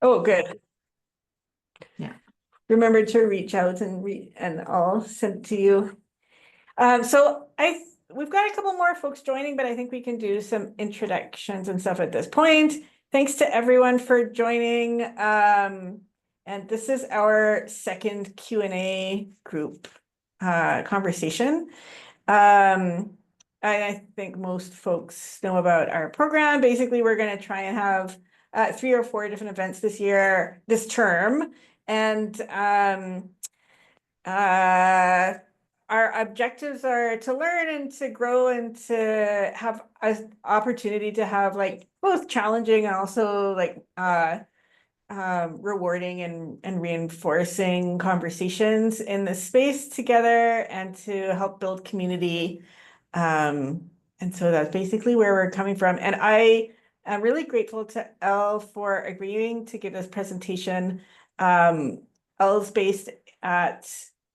Oh, good. Yeah. Remember to reach out and I'll send to you. So we've got a couple more folks joining, but I think we can do some introductions and stuff at this point. Thanks to everyone for joining. And this is our second Q&A group conversation. I think most folks know about our program. Basically, we're going to try and have 3 or 4 different events this term. And our objectives are to learn and to grow and to have an opportunity to have like both challenging and also like rewarding and reinforcing conversations in this space together and to help build community. And so that's basically where we're coming from. And I am really grateful to Elle for agreeing to give this presentation. Elle's based at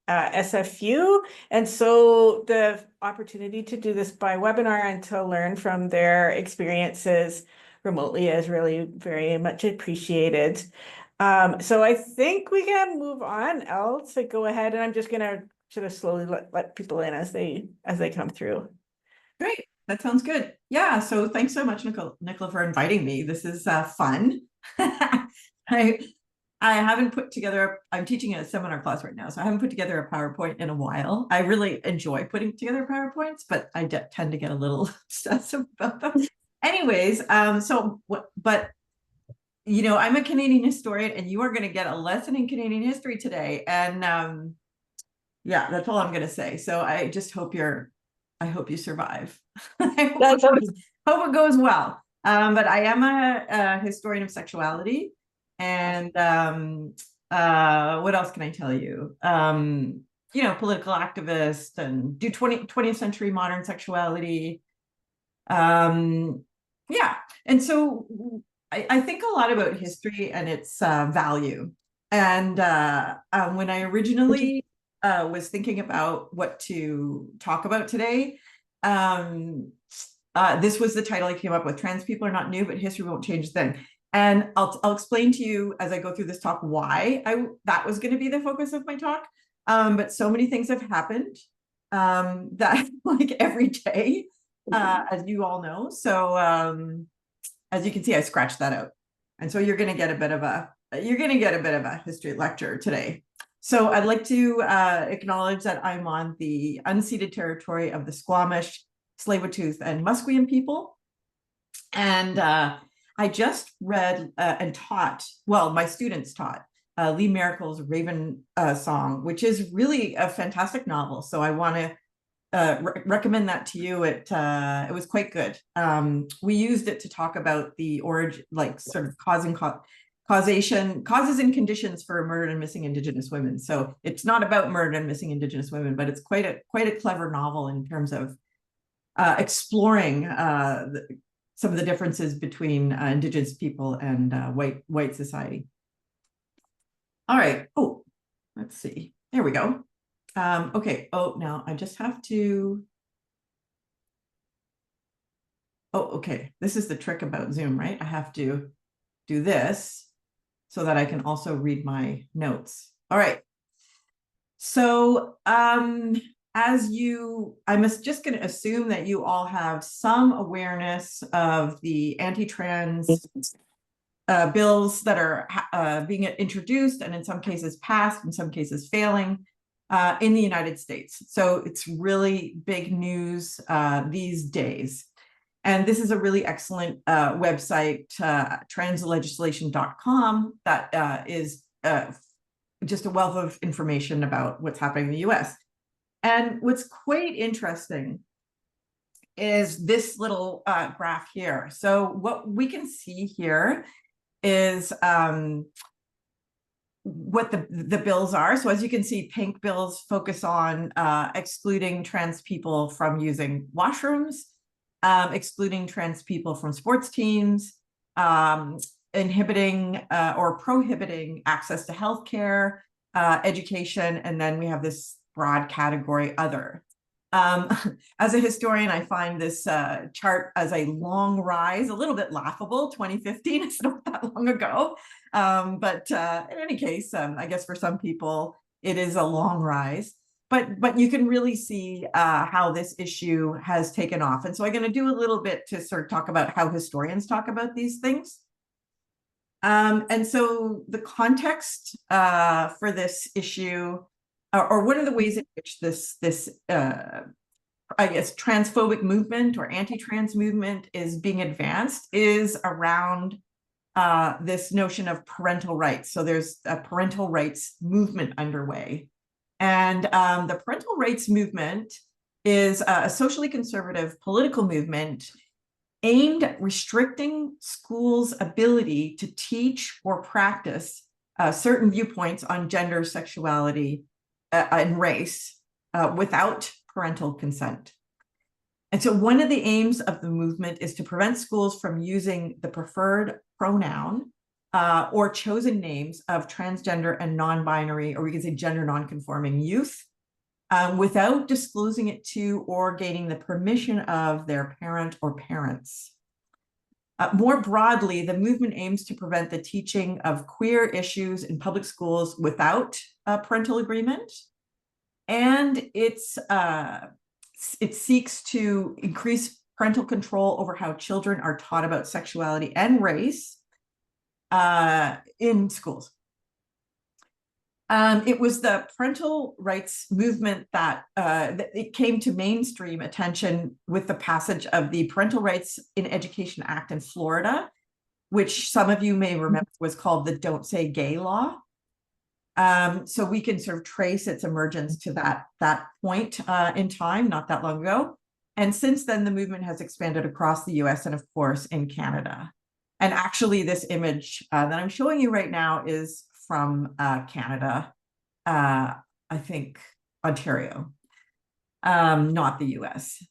SFU. And so the opportunity to do this by webinar and to learn from their experiences remotely is really very much appreciated. So I think we can move on, Elle, to go ahead, and I'm just gonna sort of slowly let people in as they come through. Great. That sounds good. Yeah. So thanks so much, Nicola, for inviting me. This is fun. I haven't put together, I'm teaching a seminar class right now, so I haven't put together a PowerPoint in a while. I really enjoy putting together PowerPoints, but I tend to get a little obsessed about them. Anyways, but you know, I'm a Canadian historian and you are going to get a lesson in Canadian history today. And yeah, that's all I'm going to say. So I just hope I hope you survive. I hope it goes well. But I am a historian of sexuality. And what else can I tell you? You know, political activist and do 20th century modern sexuality. Yeah. And so I think a lot about history and its value. And when I originally was thinking about what to talk about today, this was the title I came up with. Trans people are not new, but history won't change a thing. And I'll explain to you as I go through this talk why that was going to be the focus of my talk. But so many things have happened that like every day, as you all know. So as you can see, I scratched that out. And so you're going to get a bit of a history lecture today. So I'd like to acknowledge that I'm on the unceded territory of the Squamish, Tsleil-Waututh, and Musqueam people. And I just read and taught, well, my students taught Lee Merkel's Raven Song, which is really a fantastic novel. So I want to recommend that to you. It was quite good. We used it to talk about the origin, like sort of causes and conditions for murdered and missing Indigenous women. So it's not about murdered and missing Indigenous women, but it's quite a clever novel in terms of exploring some of the differences between Indigenous people and white society. All right. Oh, let's see. There we go. Okay. Oh, now I just have to. Oh, okay. This is the trick about Zoom, right? I have to do this so that I can also read my notes. All right. So I'm just going to assume that you all have some awareness of the anti-trans bills that are being introduced and in some cases passed, in some cases failing in the United States. So it's really big news these days. And this is a really excellent website, translegislation.com, that is just a wealth of information about what's happening in the US. And what's quite interesting is this little graph here. So what we can see here is what the bills are. So as you can see, pink bills focus on excluding trans people from using washrooms, excluding trans people from sports teams, inhibiting or prohibiting access to healthcare, education, and then we have this broad category other. As a historian, I find this chart as a long rise, a little bit laughable. 2015, it's not that long ago. But in any case, I guess for some people, it is a long rise. But you can really see how this issue has taken off. And so I'm going to do a little bit to sort of talk about how historians talk about these things. And so the context for this issue, or one of the ways in which this I guess transphobic movement or anti-trans movement is being advanced is around this notion of parental rights. So there's a parental rights movement underway. And the parental rights movement is a socially conservative political movement aimed at restricting schools' ability to teach or practice certain viewpoints on gender, sexuality, and race without parental consent. And so one of the aims of the movement is to prevent schools from using the preferred pronoun or chosen names of transgender and non-binary, or we can say gender non-conforming youth, without disclosing it to or gaining the permission of their parent or parents. More broadly, the movement aims to prevent the teaching of queer issues in public schools without parental agreement. And it seeks to increase parental control over how children are taught about sexuality and race in schools. It was the parental rights movement that it came to mainstream attention with the passage of the Parental Rights in Education Act in Florida, which some of you may remember was called the Don't Say Gay law. So we can sort of trace its emergence to that point in time, not that long ago. And since then, the movement has expanded across the US and, of course, in Canada. And actually, this image that I'm showing you right now is from Canada, I think Ontario, not the US.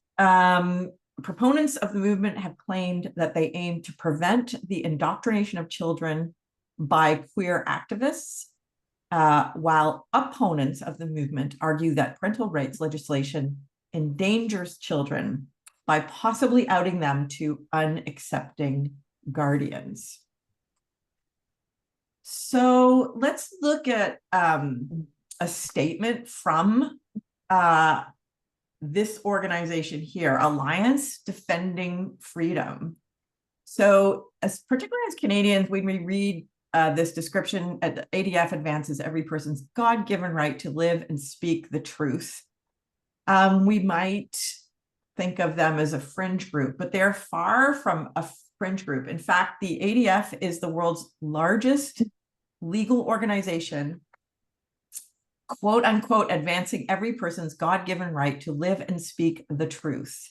Proponents of the movement have claimed that they aim to prevent the indoctrination of children by queer activists, while opponents of the movement argue that parental rights legislation endangers children by possibly outing them to unaccepting guardians. So let's look at a statement from this organization here, Alliance Defending Freedom. So particularly as Canadians, when we read this description, ADF advances every person's God-given right to live and speak the truth. We might think of them as a fringe group, but they're far from a fringe group. In fact, the ADF is the world's largest legal organization, quote unquote, advancing every person's God-given right to live and speak the truth.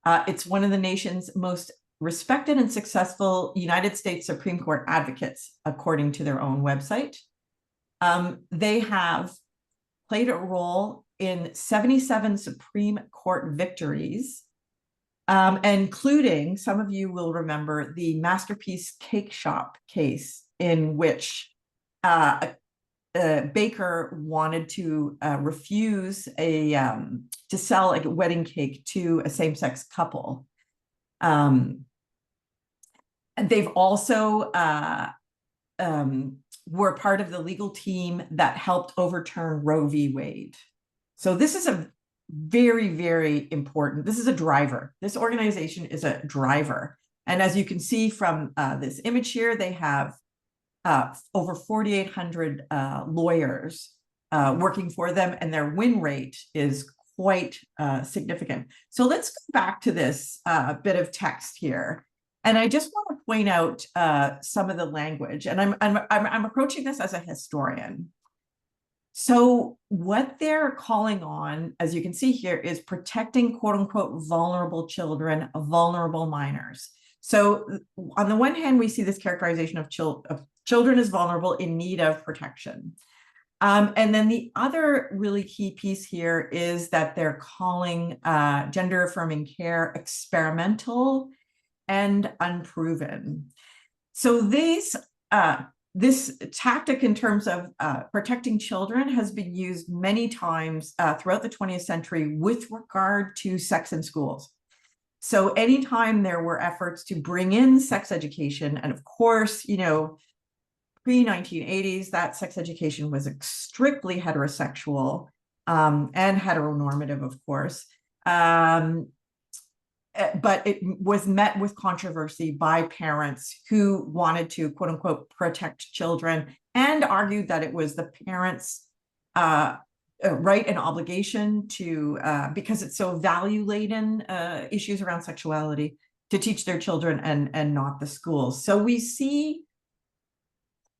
It's one of the nation's most respected and successful United States Supreme Court advocates, according to their own website. They have played a role in 77 Supreme Court victories, including, some of you will remember, the Masterpiece Cake Shop case, in which a baker wanted to refuse to sell a wedding cake to a same-sex couple. And they've also were part of the legal team that helped overturn Roe v. Wade. So this is a very, very important, this is a driver. This organization is a driver. And as you can see from this image here, they have over 4,800 lawyers working for them, and their win rate is quite significant. So let's go back to this bit of text here. And I just want to point out some of the language, and I'm approaching this as a historian. So what they're calling on, as you can see here, is protecting quote unquote vulnerable children, vulnerable minors. So on the one hand, we see this characterization of children as vulnerable in need of protection. And then the other really key piece here is that they're calling gender affirming care experimental and unproven. So these this tactic in terms of protecting children has been used many times throughout the 20th century with regard to sex in schools. So anytime there were efforts to bring in sex education, and of course, pre-1980s, that sex education was strictly heterosexual and heteronormative, of course. But it was met with controversy by parents who wanted to, quote unquote, protect children and argued that it was the parents' right and obligation to, because it's so value-laden, issues around sexuality, to teach their children and not the schools. So we see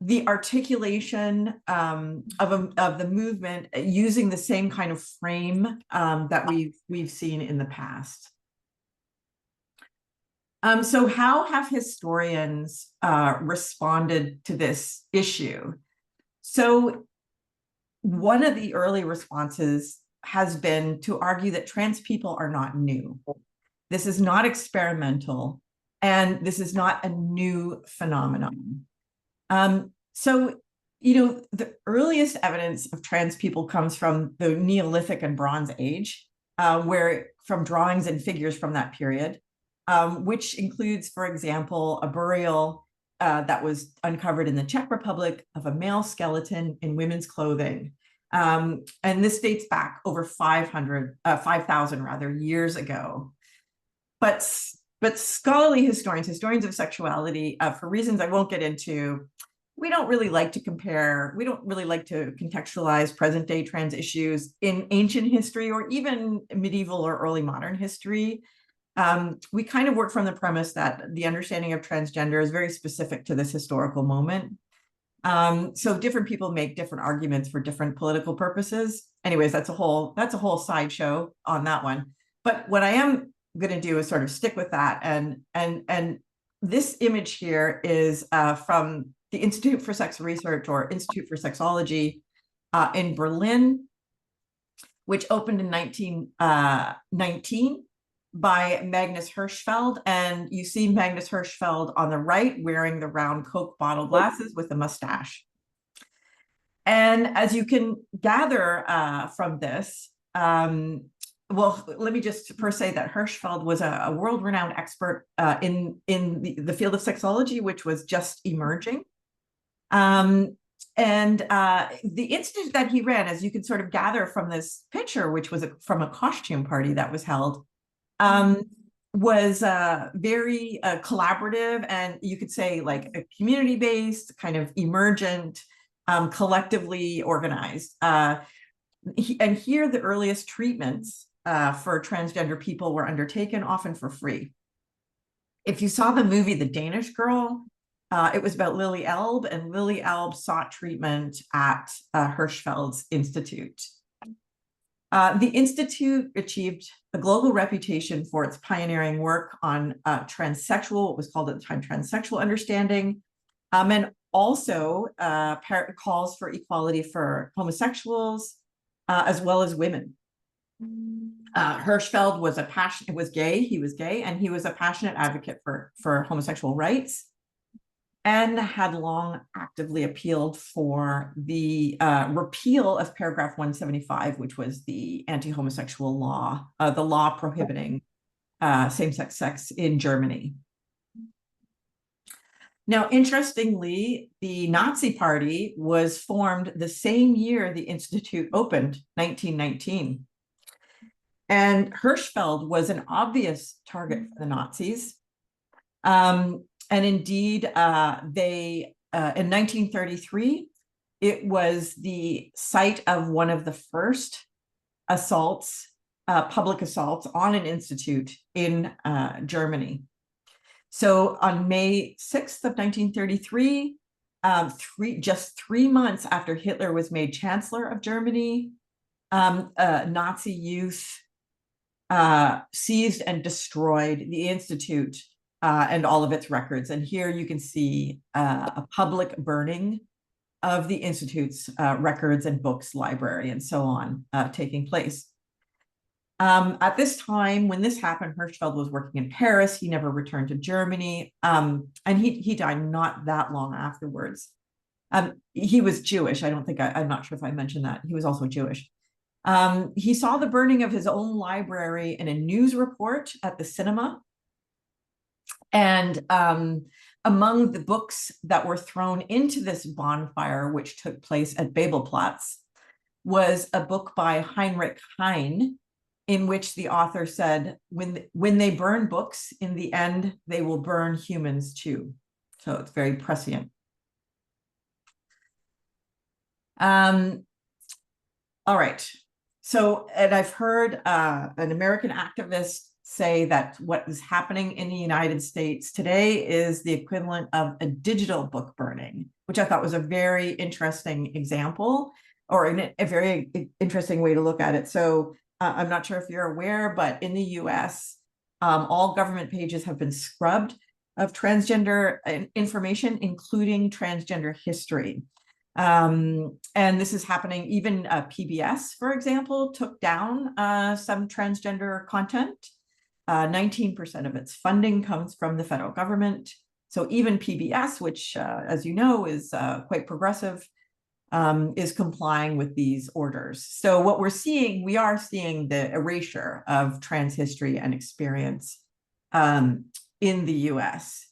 the articulation of the movement using the same kind of frame that we've seen in the past. So how have historians responded to this issue? So one of the early responses has been to argue that trans people are not new. This is not experimental, and this is not a new phenomenon. So, the earliest evidence of trans people comes from the Neolithic and Bronze Age, from drawings and figures from that period, which includes, for example, a burial that was uncovered in the Czech Republic of a male skeleton in women's clothing. And this dates back over 5,000 rather years ago. But scholarly historians of sexuality, for reasons I won't get into, we don't really like to compare, we don't really like to contextualize present day trans issues in ancient history or even medieval or early modern history. We kind of work from the premise that the understanding of transgender is very specific to this historical moment. So different people make different arguments for different political purposes. Anyways, that's a whole sideshow on that one. But what I am going to do is sort of stick with that. And this image here is from the Institute for Sex Research, or Institute for Sexology, in Berlin, which opened in 1919 by Magnus Hirschfeld. And you see Magnus Hirschfeld on the right wearing the round Coke bottle glasses with a mustache. And as you can gather from this, well, let me just first say that Hirschfeld was a world-renowned expert in the field of sexology, which was just emerging. And the institute that he ran, as you can sort of gather from this picture, which was from a costume party that was held, was very collaborative, and you could say like a community-based, kind of emergent, collectively organized. And here the earliest treatments for transgender people were undertaken, often for free. If you saw the movie The Danish Girl, it was about Lily Elbe, and Lily Elbe sought treatment at Hirschfeld's institute. The institute achieved a global reputation for its pioneering work on transsexual, what was called at the time transsexual understanding, and also calls for equality for homosexuals as well as women. Hirschfeld was gay, and he was a passionate advocate for homosexual rights, and had long actively appealed for the repeal of paragraph 175, which was the anti-homosexual law, the law prohibiting same-sex sex in Germany. Now, interestingly, the Nazi Party was formed the same year the Institute opened, 1919. And Hirschfeld was an obvious target for the Nazis. And indeed, in 1933, it was the site of one of the first assaults, public assaults on an institute in Germany. So on May 6th of 1933, just 3 months after Hitler was made Chancellor of Germany, Nazi youth seized and destroyed the institute and all of its records. And here you can see a public burning of the Institute's records and books, library, and so on taking place. At this time, when this happened, Hirschfeld was working in Paris. He never returned to Germany, and he died not that long afterwards. He was Jewish. I'm not sure if I mentioned that. He was also Jewish. He saw the burning of his own library in a news report at the cinema. And among the books that were thrown into this bonfire, which took place at Babelplatz, was a book by Heinrich Heine, in which the author said, when they burn books, in the end, they will burn humans too. So it's very prescient. All right. So, and I've heard an American activist say that what is happening in the United States today is the equivalent of a digital book burning, which I thought was a very interesting example, or a very interesting way to look at it. So I'm not sure if you're aware, but in the US, all government pages have been scrubbed of transgender information, including transgender history. And this is happening, even PBS, for example, took down some transgender content. 19% of its funding comes from the federal government. So even PBS, which, as you know, is quite progressive, is complying with these orders. So what we are seeing the erasure of trans history and experience in the US.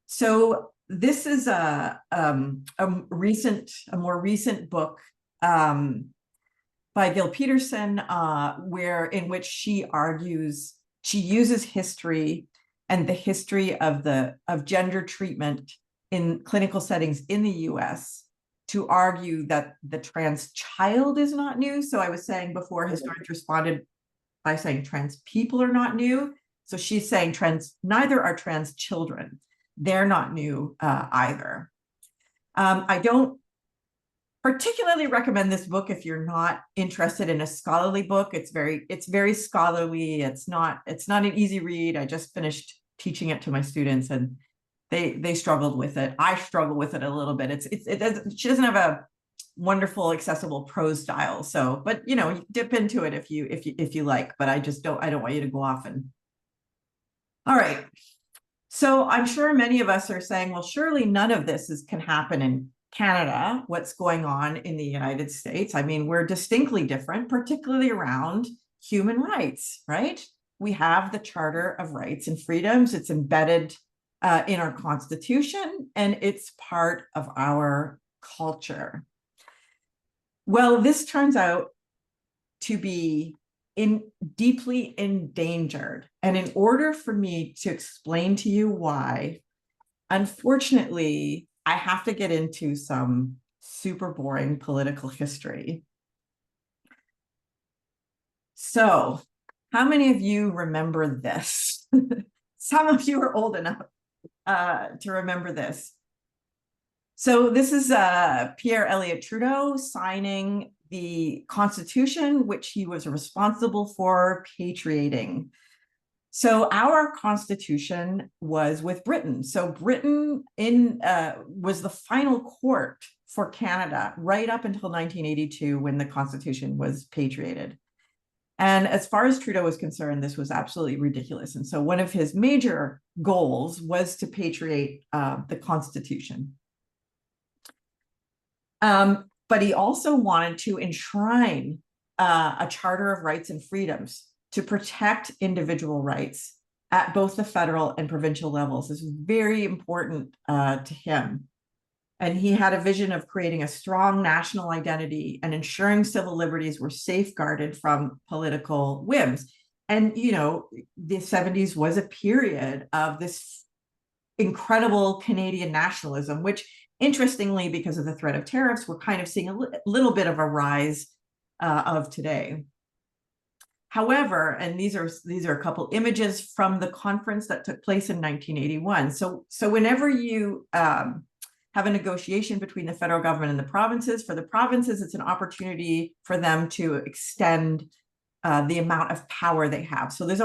So this is a more recent book by Gil Peterson, in which she uses history and the history of gender treatment in clinical settings in the US to argue that the trans child is not new. So I was saying before, historians responded by saying trans people are not new. So she's saying neither are trans children. They're not new either. I don't particularly recommend this book if you're not interested in a scholarly book. It's very scholarly. It's not an easy read. I just finished teaching it to my students, and they struggled with it. I struggle with it a little bit. She doesn't have a wonderful accessible prose style. So, but you know, you dip into it if you like. But I don't want you to go off and. All right. So I'm sure many of us are saying, well, surely none of this can happen in Canada. What's going on in the United States? I mean, we're distinctly different, particularly around human rights, right? We have the Charter of Rights and Freedoms. It's embedded in our Constitution, and it's part of our culture. Well, this turns out to be deeply endangered. And in order for me to explain to you why, unfortunately, I have to get into some super boring political history. So, how many of you remember this? Some of you are old enough to remember this. So this is Pierre Elliott Trudeau signing the Constitution, which he was responsible for patriating. So our Constitution was with Britain. So Britain was the final court for Canada right up until 1982, when the Constitution was patriated. And as far as Trudeau was concerned, this was absolutely ridiculous. And so one of his major goals was to patriate the Constitution. But he also wanted to enshrine a Charter of Rights and Freedoms to protect individual rights at both the federal and provincial levels. This was very important to him. And he had a vision of creating a strong national identity and ensuring civil liberties were safeguarded from political whims. And, you know, the 70s was a period of this incredible Canadian nationalism, which, interestingly, because of the threat of tariffs, we're kind of seeing a little bit of a rise of today. However, and these are a couple images from the conference that took place in 1981. So whenever you have a negotiation between the federal government and the provinces, for the provinces, it's an opportunity for them to extend the amount of power they have. So it's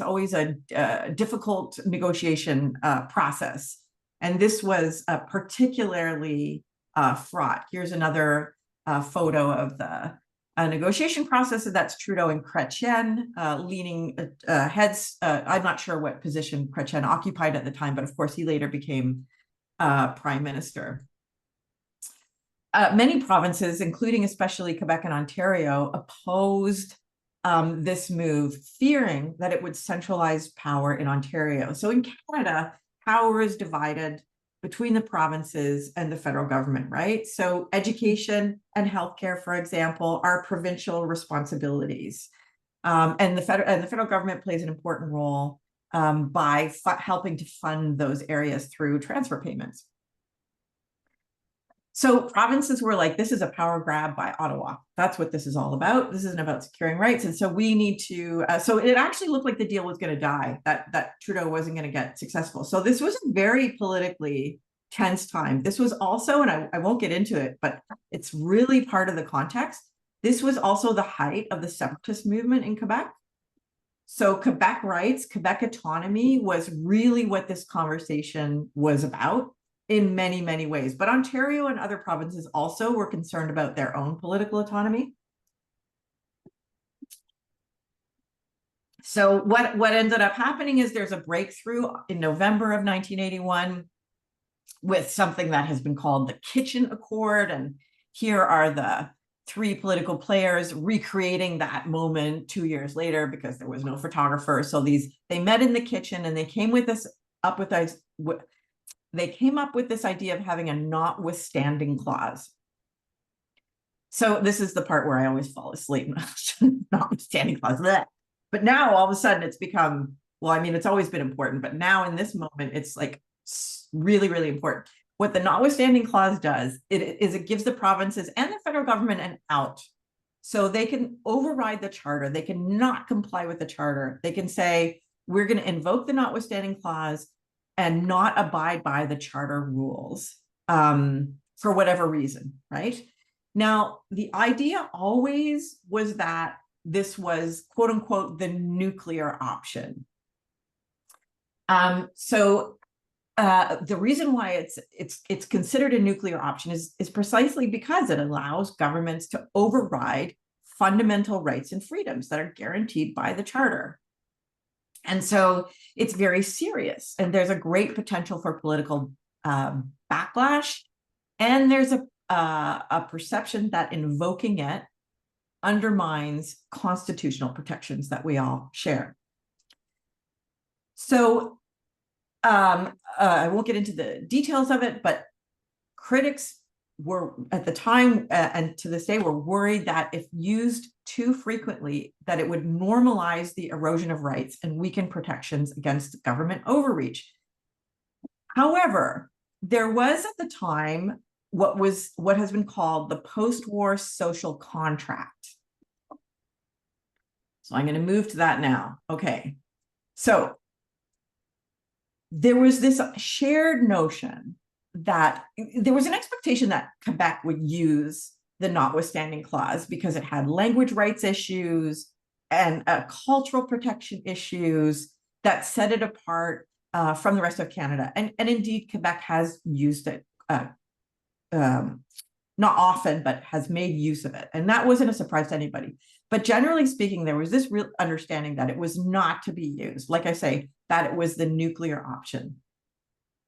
always a difficult negotiation process. And this was particularly fraught. Here's another photo of the negotiation process, and that's Trudeau and Chrétien leaning heads. I'm not sure what position Chrétien occupied at the time, but of course he later became Prime Minister. many provinces, including especially Quebec and Ontario, opposed this move, fearing that it would centralize power in Ontario. So in Canada, power is divided between the provinces and the federal government, right? So education and healthcare, for example, are provincial responsibilities. And the federal government plays an important role by helping to fund those areas through transfer payments. So provinces were like, this is a power grab by Ottawa. That's what this is all about. This isn't about securing rights. And so we need to, so it actually looked like the deal was going to die, that Trudeau wasn't going to get successful. So this was a very politically tense time. This was also, and I won't get into it, but it's really part of the context. This was also the height of the separatist movement in Quebec. So Quebec rights, Quebec autonomy was really what this conversation was about in many, many ways. But Ontario and other provinces also were concerned about their own political autonomy. So what ended up happening is there's a breakthrough in November of 1981 with something that has been called the Kitchen Accord. And here are the three political players recreating that moment 2 years later because there was no photographer. So they met in the kitchen and they came up with this idea of having a notwithstanding clause. So this is the part where I always fall asleep. Notwithstanding clause. Bleh. But now all of a sudden it's become, well, I mean, it's always been important, but now in this moment, it's like really, really important. What the notwithstanding clause does, it gives the provinces and the federal government an out. So they can override the charter. They can not comply with the charter. They can say, we're going to invoke the notwithstanding clause and not abide by the charter rules for whatever reason, right? Now, the idea always was that this was, quote unquote, the nuclear option. The reason why it's considered a nuclear option is precisely because it allows governments to override fundamental rights and freedoms that are guaranteed by the charter. And so it's very serious, and there's a great potential for political backlash. And there's a perception that invoking it undermines constitutional protections that we all share. So I won't get into the details of it, but critics were at the time and to this day were worried that if used too frequently, that it would normalize the erosion of rights and weaken protections against government overreach. However, there was at the time what has been called the post-war social contract. So I'm going to move to that now. Okay. So there was this shared notion that there was an expectation that Quebec would use the notwithstanding clause because it had language rights issues and cultural protection issues that set it apart from the rest of Canada. And indeed, Quebec has used it, not often, but has made use of it. And that wasn't a surprise to anybody. But generally speaking, there was this real understanding that it was not to be used. Like I say, that it was the nuclear option.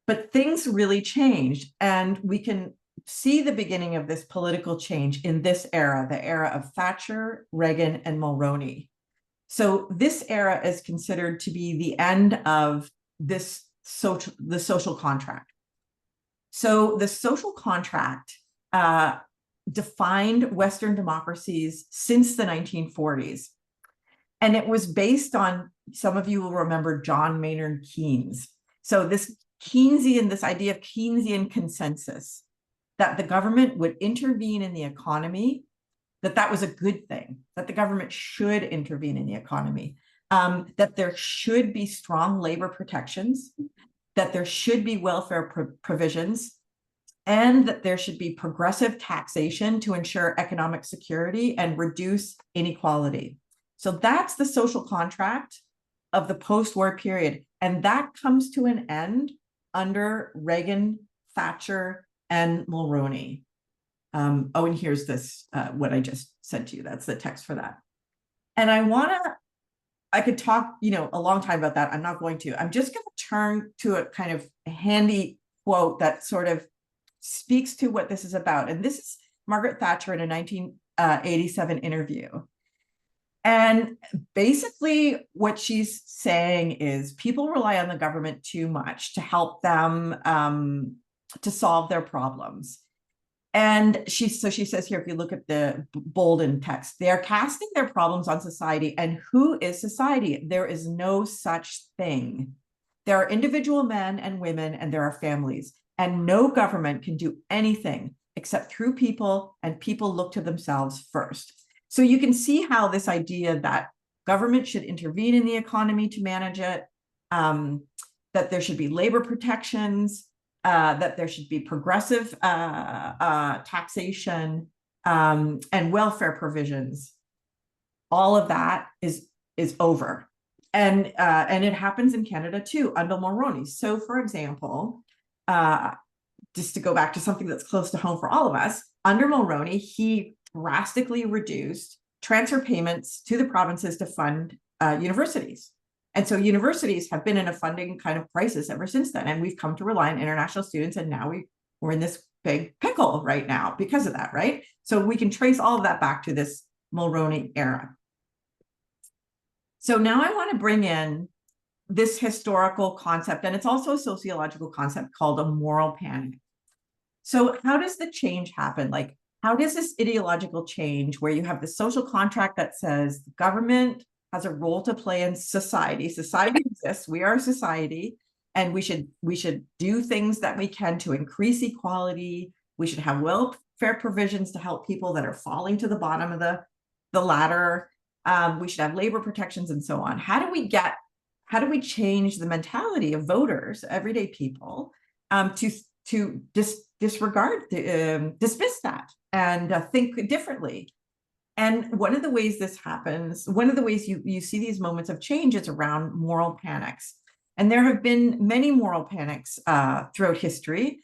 But things really changed, and we can see the beginning of this political change in this era, the era of Thatcher, Reagan, and Mulroney. So this era is considered to be the end of the social contract. So the social contract defined Western democracies since the 1940s. And it was based on, some of you will remember John Maynard Keynes. So this idea of Keynesian consensus, that the government would intervene in the economy, that was a good thing, that the government should intervene in the economy, that there should be strong labor protections, that there should be welfare provisions, and that there should be progressive taxation to ensure economic security and reduce inequality. So that's the social contract of the post-war period. And that comes to an end under Reagan, Thatcher, and Mulroney. And here's this, what I just said to you. That's the text for that. And I could talk, a long time about that. I'm not going to. I'm just going to turn to a kind of handy quote that sort of speaks to what this is about. And this is Margaret Thatcher in a 1987 interview. And basically what she's saying is people rely on the government too much to help them to solve their problems. And she says here, if you look at the bold in text, they are casting their problems on society. And who is society? There is no such thing. There are individual men and women, and there are families. And no government can do anything except through people, and people look to themselves first. So you can see how this idea that government should intervene in the economy to manage it, that there should be labor protections, that there should be progressive taxation and welfare provisions. All of that is over. And it happens in Canada too, under Mulroney. So for example, just to go back to something that's close to home for all of us, under Mulroney, he drastically reduced transfer payments to the provinces to fund universities. And so universities have been in a funding kind of crisis ever since then. And we've come to rely on international students. And now we're in this big pickle right now because of that, right? So we can trace all of that back to this Mulroney era. So now I want to bring in this historical concept, and it's also a sociological concept called a moral panic. So how does the change happen? Like, how does this ideological change where you have the social contract that says the government has a role to play in society. Society exists, we are a society, and we should do things that we can to increase equality. We should have welfare provisions to help people that are falling to the bottom of the ladder. We should have labor protections and so on. How do we change the mentality of voters, everyday people, to disregard, dismiss that and think differently? And one of the ways this happens, one of the ways you see these moments of change is around moral panics. And there have been many moral panics throughout history.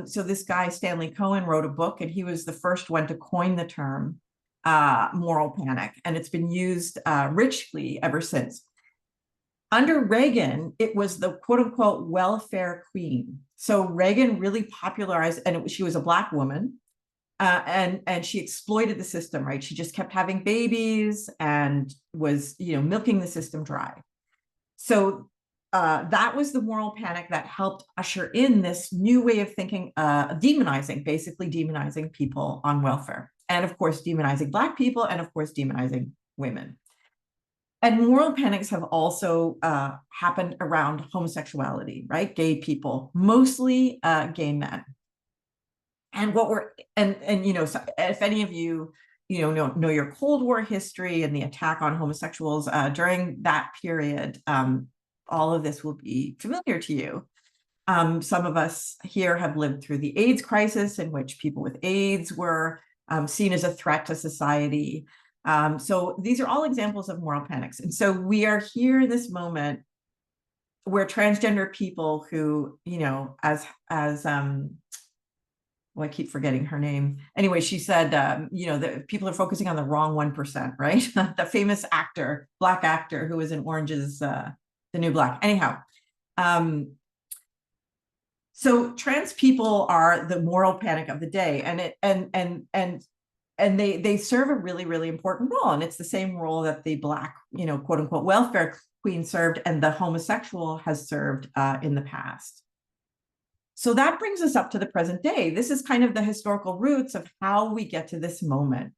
So this guy, Stanley Cohen, wrote a book, and he was the first one to coin the term moral panic. And it's been used richly ever since. Under Reagan, it was the quote unquote welfare queen. So Reagan really popularized, and she was a Black woman. And she exploited the system, right? She just kept having babies and was, milking the system dry. So that was the moral panic that helped usher in this new way of thinking, basically demonizing people on welfare. And of course, demonizing Black people, and of course, demonizing women. And moral panics have also happened around homosexuality, right? Gay people, mostly gay men. And so if any of you, know your Cold War history and the attack on homosexuals during that period, all of this will be familiar to you. Some of us here have lived through the AIDS crisis, in which people with AIDS were seen as a threat to society. So these are all examples of moral panics. And so we are here in this moment where transgender people who, I keep forgetting her name. Anyway, she said, that people are focusing on the wrong 1%, right? The famous actor, Black actor, who was in Orange is the New Black. Anyhow, so trans people are the moral panic of the day, and they serve a really, really important role. And it's the same role that the Black, quote unquote, welfare queen served, and the homosexual has served in the past. So that brings us up to the present day. This is kind of the historical roots of how we get to this moment.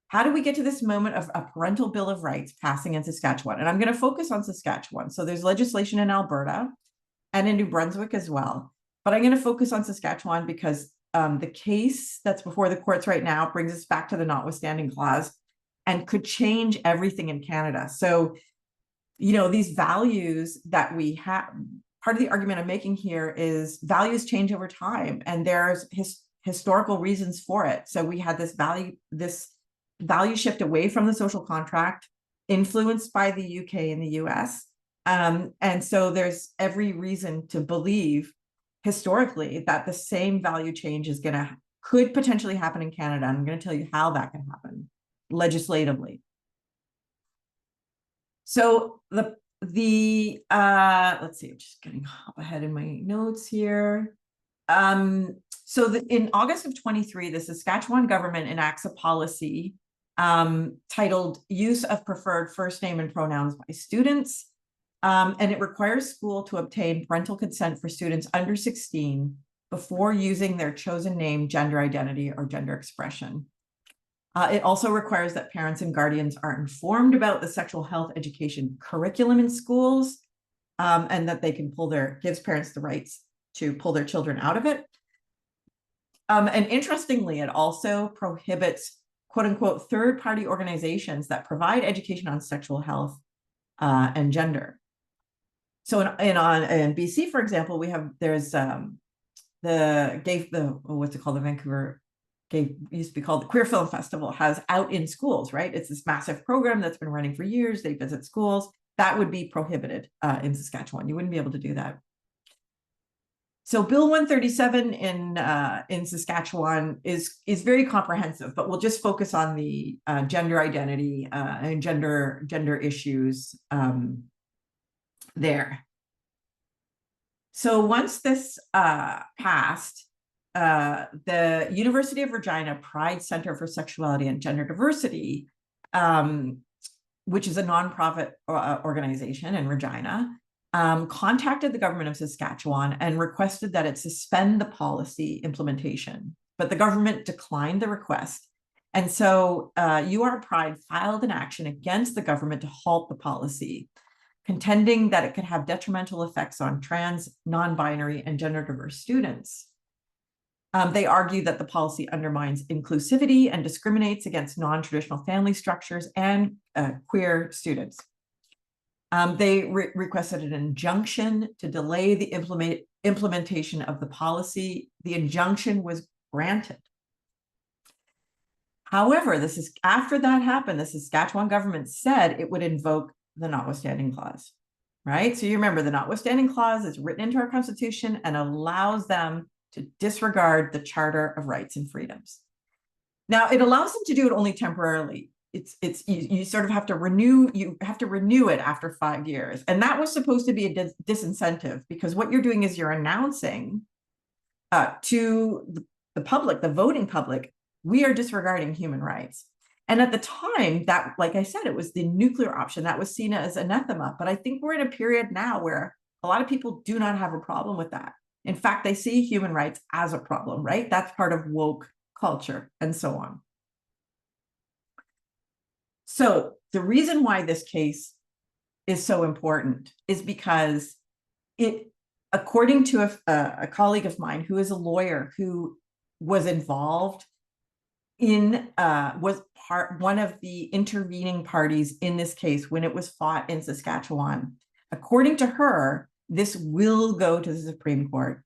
How do we get to this moment of a parental bill of rights passing in Saskatchewan? And I'm going to focus on Saskatchewan. So there's legislation in Alberta and in New Brunswick as well. But I'm going to focus on Saskatchewan because the case that's before the courts right now brings us back to the notwithstanding clause and could change everything in Canada. So, these values that we have, part of the argument I'm making here is values change over time, and there's historical reasons for it. So we had this value shift away from the social contract, influenced by the UK and the US. And so there's every reason to believe historically that the same value change could potentially happen in Canada. I'm going to tell you how that can happen legislatively. So let's see, I'm just getting up ahead in my notes here. In August of 23, the Saskatchewan government enacts a policy titled Use of Preferred First Name and Pronouns by Students. And it requires school to obtain parental consent for students under 16 before using their chosen name, gender identity, or gender expression. It also requires that parents and guardians are informed about the sexual health education curriculum in schools, and that they can gives parents the rights to pull their children out of it. And interestingly, it also prohibits quote unquote third-party organizations that provide education on sexual health and gender. So in BC, for example, there's what's it called, the Vancouver used to be called the Queer Film Festival, has Out in Schools, right? It's this massive program that's been running for years. They visit schools. That would be prohibited in Saskatchewan. You wouldn't be able to do that. So Bill 137 in Saskatchewan is very comprehensive, but we'll just focus on the gender identity and gender issues there. So once this passed, the University of Regina Pride Center for Sexuality and Gender Diversity, which is a nonprofit organization in Regina, contacted the government of Saskatchewan and requested that it suspend the policy implementation, but the government declined the request. And so UR Pride filed an action against the government to halt the policy, contending that it could have detrimental effects on trans, non-binary, and gender diverse students. They argue that the policy undermines inclusivity and discriminates against non-traditional family structures and queer students. They requested an injunction to delay the implementation of the policy. The injunction was granted. However, after that happened, the Saskatchewan government said it would invoke the notwithstanding clause, right? So you remember the notwithstanding clause is written into our Constitution and allows them to disregard the Charter of Rights and Freedoms. Now, it allows them to do it only temporarily. You sort of have to renew it after 5 years. And that was supposed to be a disincentive, because what you're doing is you're announcing to the public, the voting public, we are disregarding human rights. And at the time, that, like I said, it was the nuclear option that was seen as anathema. But I think we're in a period now where a lot of people do not have a problem with that. In fact, they see human rights as a problem, right? That's part of woke culture and so on. So the reason why this case is so important is because according to a colleague of mine who is a lawyer who was involved was one of the intervening parties in this case when it was fought in Saskatchewan. According to her, this will go to the Supreme Court.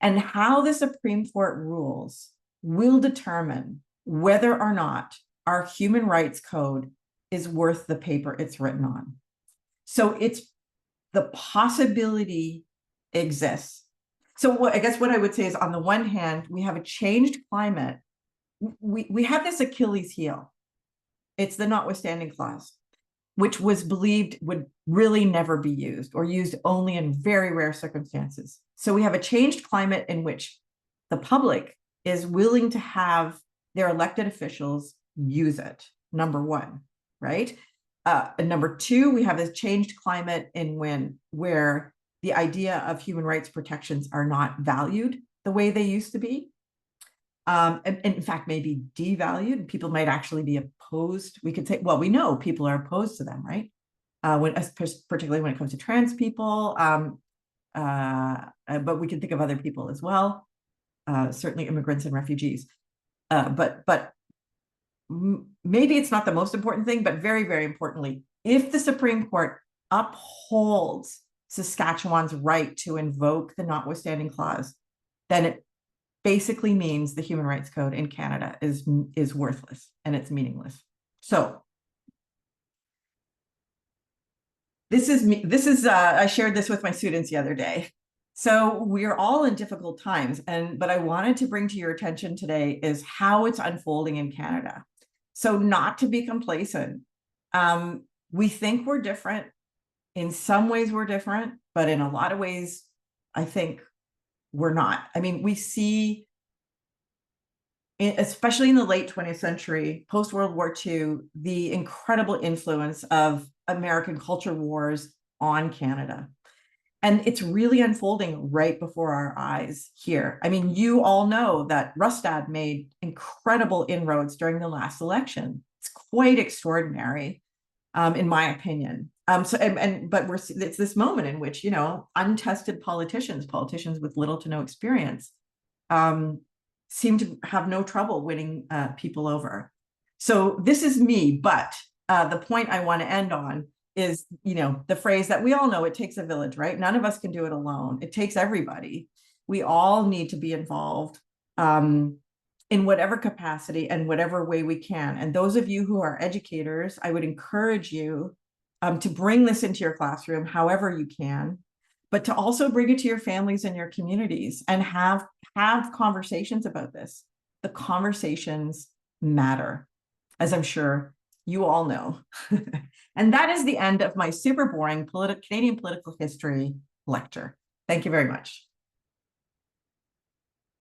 And how the Supreme Court rules will determine whether or not our human rights code is worth the paper it's written on. So the possibility exists. So I guess what I would say is, on the one hand, we have a changed climate. We have this Achilles heel. It's the notwithstanding clause, which was believed would really never be used, or used only in very rare circumstances. So we have a changed climate in which the public is willing to have their elected officials use it, number one, right? And number two, we have this changed climate where the idea of human rights protections are not valued the way they used to be. And in fact, maybe devalued. People might actually be opposed. We could say, well, we know people are opposed to them, right? Particularly when it comes to trans people, but we can think of other people as well. Certainly immigrants and refugees. But maybe it's not the most important thing, but very, very importantly, if the Supreme Court upholds Saskatchewan's right to invoke the notwithstanding clause, then it basically means the Human Rights Code in Canada is worthless and it's meaningless. So I shared this with my students the other day. So we're all in difficult times, but I wanted to bring to your attention today is how it's unfolding in Canada. So not to be complacent. We think we're different. In some ways we're different, but in a lot of ways, I think we're not. I mean, we see, especially in the late 20th century, post World War II, the incredible influence of American culture wars on Canada. And it's really unfolding right before our eyes here. I mean, you all know that Rustad made incredible inroads during the last election. It's quite extraordinary, in my opinion. But it's this moment in which, you know, untested politicians with little to no experience, seem to have no trouble winning people over. So this is me, but the point I want to end on is, you know, the phrase that we all know, it takes a village, right? None of us can do it alone. It takes everybody. We all need to be involved in whatever capacity and whatever way we can. And those of you who are educators, I would encourage you to bring this into your classroom however you can, but to also bring it to your families and your communities and have conversations about this. The conversations matter, as I'm sure you all know. And that is the end of my super boring Canadian political history lecture. Thank you very much.